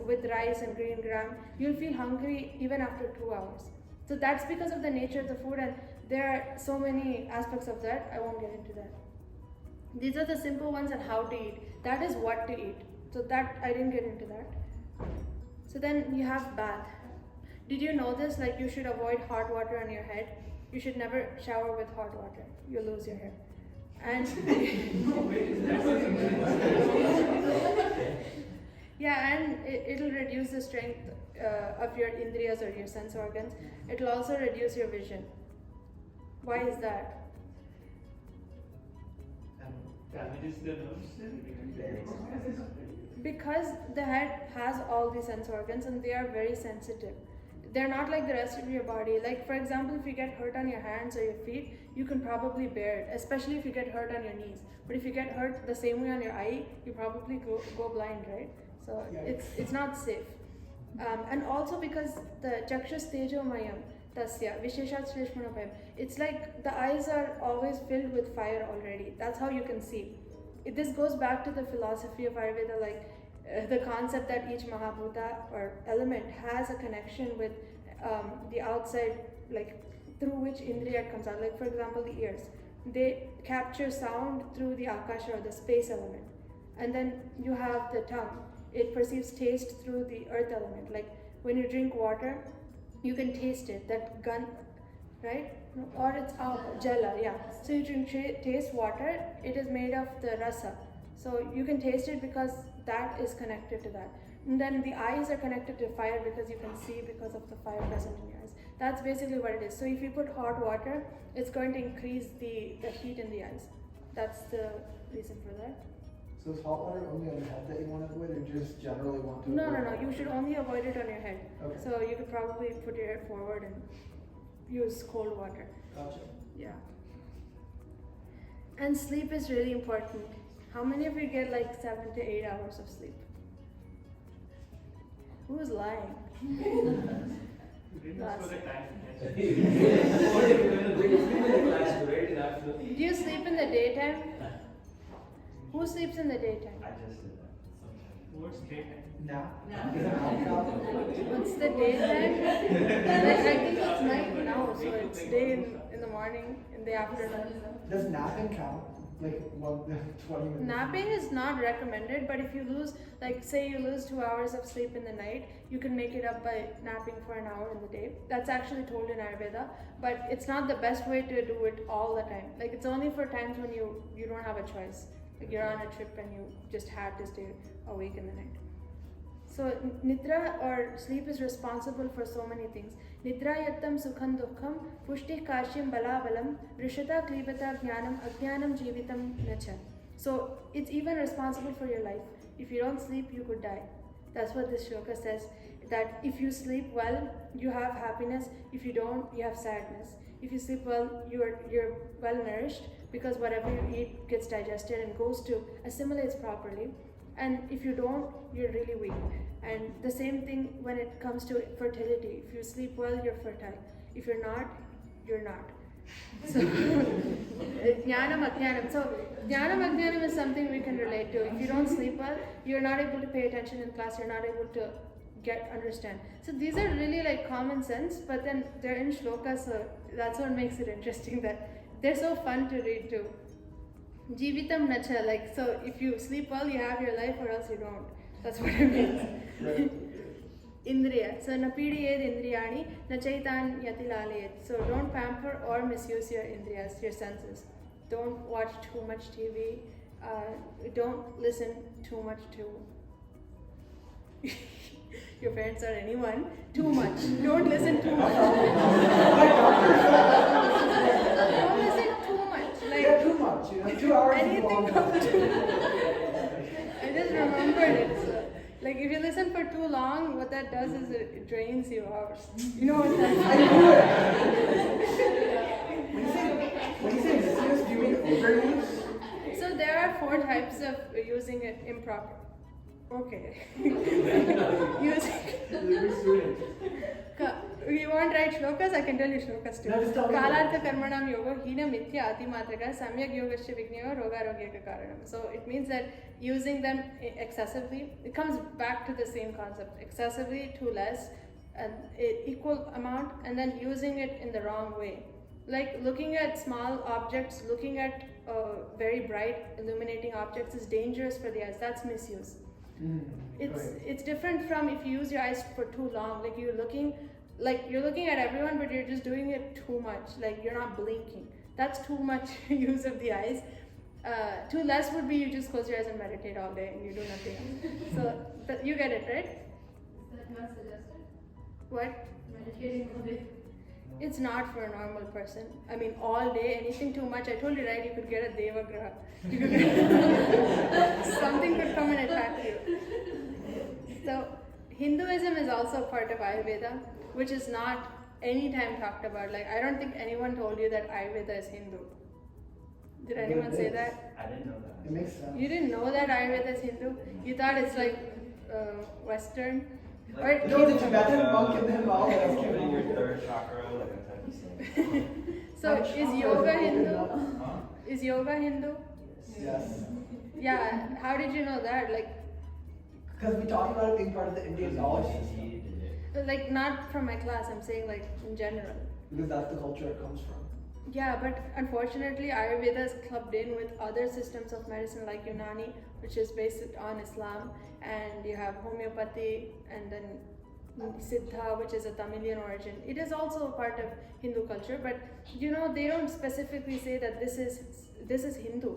with rice and green gram, you'll feel hungry even after 2 hours. So that's because of the nature of the food, and there are so many aspects of that. I won't get into that. These are the simple ones on how to eat. That is what to eat. So that I didn't get into that. So then you have bath. Did you know this? You should avoid hot water on your head. You should never shower with hot water. You'll lose your hair. And yeah, and it'll reduce the strength of your indriyas or your sense organs. It'll also reduce your vision. Why is that? damages the nerves? Because the head has all the sense organs and they are very sensitive. They're not like the rest of your body. For example, if you get hurt on your hands or your feet, you can probably bear it, especially if you get hurt on your knees. But if you get hurt the same way on your eye, you probably go blind, right? So it's not safe. And also because the chakshus tejomayam tasya visheshat shreshmanopayam, it's like the eyes are always filled with fire already. That's how you can see. This goes back to the philosophy of Ayurveda, the concept that each mahabhuta or element has a connection with the outside, through which indriya comes out. For example, the ears, they capture sound through the akasha or the space element. And then you have the tongue, it perceives taste through the earth element. When you drink water, you can taste it. That right? No, or it's jala, yeah. So you can taste water. It is made of the rasa. So you can taste it because that is connected to that. And then the eyes are connected to fire because you can see because of the fire present in your eyes. That's basically what it is. So if you put hot water, it's going to increase the heat in the eyes. That's the reason for that. So is hot water only on the head that you want to avoid, or just generally want to No, avoid no, no. hot You water? should only avoid it on your head. Okay. So you could probably put your head forward and use cold water. Gotcha. Yeah. And sleep is really important. How many of you get like 7 to 8 hours of sleep? Who's lying? That's for the time. Do you sleep in the daytime? Who sleeps in the daytime? I just did that. What's daytime? Now? What's the daytime? Like, I think it's night now, so it's day in the morning, in the afternoon. Does napping count? Like 20 minutes? Napping is not recommended, but if you lose, like say you lose 2 hours of sleep in the night, you can make it up by napping for an hour in the day. That's actually told in aYUrVEDA, but it's not the best way to do it all the time. Like it's only for times when you don't have a choice. Like you're on a trip and you just had to stay awake in the night. So nidra or sleep is responsible for so many things. Nidra yattam sukham dukkham pushtih kashyam balabalam vrishata klibata jnanam ajnanam jeevitam nacha. So it's even responsible for your life. If you don't sleep, you could die. That's what this shloka says, that if you sleep well, you have happiness. If you don't, you have sadness. If you sleep well, you're well nourished because whatever you eat gets digested and goes to assimilates properly. And if you don't, you're really weak. And the same thing when it comes to fertility. If you sleep well, you're fertile. If you're not, you're not. So, jnanam ajnanam. So, jnanam ajnanam is something we can relate to. If you don't sleep well, you're not able to pay attention in class, you're not able to understand. So these are really like common sense, but then they're in shlokas, so that's what makes it interesting, that they're so fun to read too. Jeevitam nacha, like, so if you sleep well, you have your life, or else you don't. That's what it means. Indriya. So napidiyed indriyani nachaitan yatilalayet. So don't pamper or misuse your indriyas, your senses. Don't watch too much TV. Don't listen too much to your parents or anyone. Too much. Don't listen too much. Don't listen too much. Like, Yeah, too much. 2 hours is anything long. up to. I just remembered it. So, like if you listen for too long, what that does is it drains you out. You know what that I knew it. When you say misuse, do you mean overuse? So there are 4 types of using it improper. Okay. Using. You want to write shlokas? I can tell you shlokas too. No, just tell me. Kalartha karmanam yoga hina mithya atimatraka samyak yogasya vignayo rogarogyaka karanam. So it means that using them excessively, it comes back to the same concept. Excessively, too less, an equal amount, and then using it in the wrong way. Like looking at small objects, looking at very bright illuminating objects is dangerous for the eyes. That's misuse. It's different from if you use your eyes for too long. Like you're looking at everyone, but you're just doing it too much. Like you're not blinking. That's too much use of the eyes. Too less would be you just close your eyes and meditate all day and you do nothing else. So you get it, right? Is that not suggested? What? Meditating all day. It's not for a normal person. I mean, all day, anything too much. I told you, right? You could get a devagraha. You could get something could come and attack you. So, Hinduism is also part of aYUrVEDA, which is not any time talked about. Like, I don't think anyone told you that aYUrVEDA is Hindu. Did anyone say that? I didn't know that. It makes sense. You didn't know that aYUrVEDA is Hindu? You thought it's like Western? Or No, the Tibetan monk in the Himalayas came Opening your over. third chakra, like that type of thing. So, is yoga Hindu? Huh? Is yoga Hindu? Yes. Yeah, how did you know that? Like, Because we talked about it being part of the Indian knowledge system. He did it. like not from my class, I'm saying like in general. Because that's the culture it comes from. Yeah, but unfortunately aYUrVEDA is clubbed in with other systems of medicine like Unani, which is based on Islam, and you have homeopathy, and then Siddha, which is a Tamilian origin. It is also a part of Hindu culture, but they don't specifically say that this is Hindu.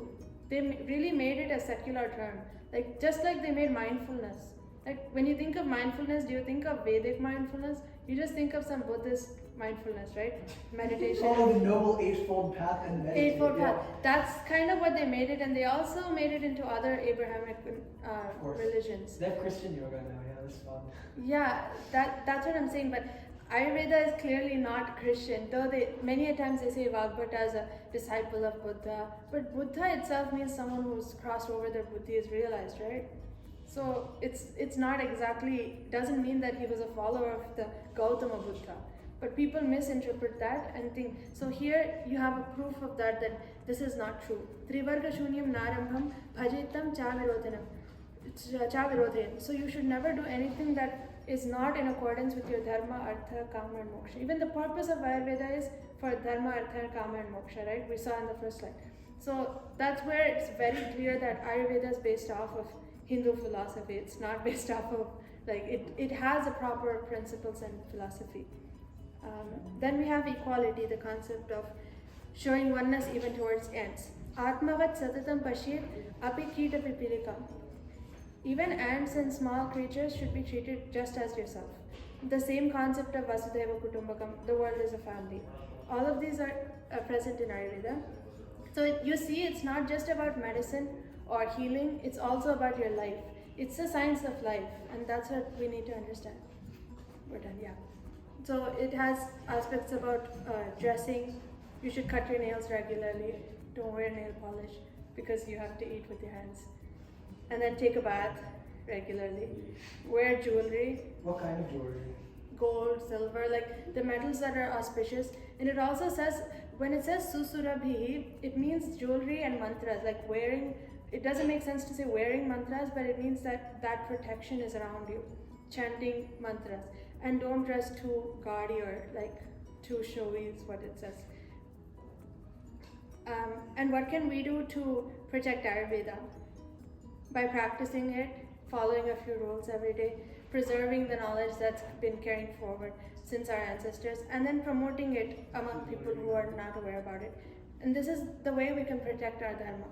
They really made it a secular term, like just like they made mindfulness. Like when you think of mindfulness, do you think of Vedic mindfulness? You just think of some Buddhist mindfulness, right? Meditation. Follow the noble eightfold path and meditate. Eightfold yeah. path. That's kind of what they made it, and they also made it into other Abrahamic course. religions. They have Christian yoga now, yeah, that's fun. Yeah, that's what I'm saying. But Ayurveda is clearly not Christian, though many a times they say Y.U.V.A is a disciple of Buddha. But Buddha itself means someone who's crossed over their buddhi is realized, right? So it's not exactly, doesn't mean that he was a follower of the Gautama Buddha. But people misinterpret that and think, so here you have a proof of that this is not true. Trivarga shunyam narambham bhajitam chavirodhayan. So you should never do anything that is not in accordance with your dharma, artha, kama and moksha. Even the purpose of Ayurveda is for dharma, artha, kama and moksha, right? We saw in the first slide. So that's where it's very clear that Ayurveda is based off of Hindu philosophy. It's not based off of, it has a proper principles and philosophy. Then we have equality, the concept of showing oneness even towards ants. Atmavat satatam pashyet api kita pipilika. Even ants and small creatures should be treated just as yourself. The same concept of Vasudhaiva Kutumbakam, the world is a family. All of these are present in Ayurveda. So you see, it's not just about medicine or healing, it's also about your life. It's a science of life, and that's what we need to understand. We're done, yeah. So it has aspects about dressing. You should cut your nails regularly. Don't wear nail polish because you have to eat with your hands. And then take a bath regularly. Wear jewelry. What kind of jewelry? Gold, silver, like the metals that are auspicious. And it also says, when it says susurabhihi, it means jewelry and mantras, like wearing. It doesn't make sense to say wearing mantras, but it means that protection is around you. Chanting mantras. And don't dress too gaudy or too showy is what it says. And what can we do to protect Ayurveda? By practicing it, following a few rules every day, preserving the knowledge that's been carried forward since our ancestors, and then promoting it among people who are not aware about it. And this is the way we can protect our dharma.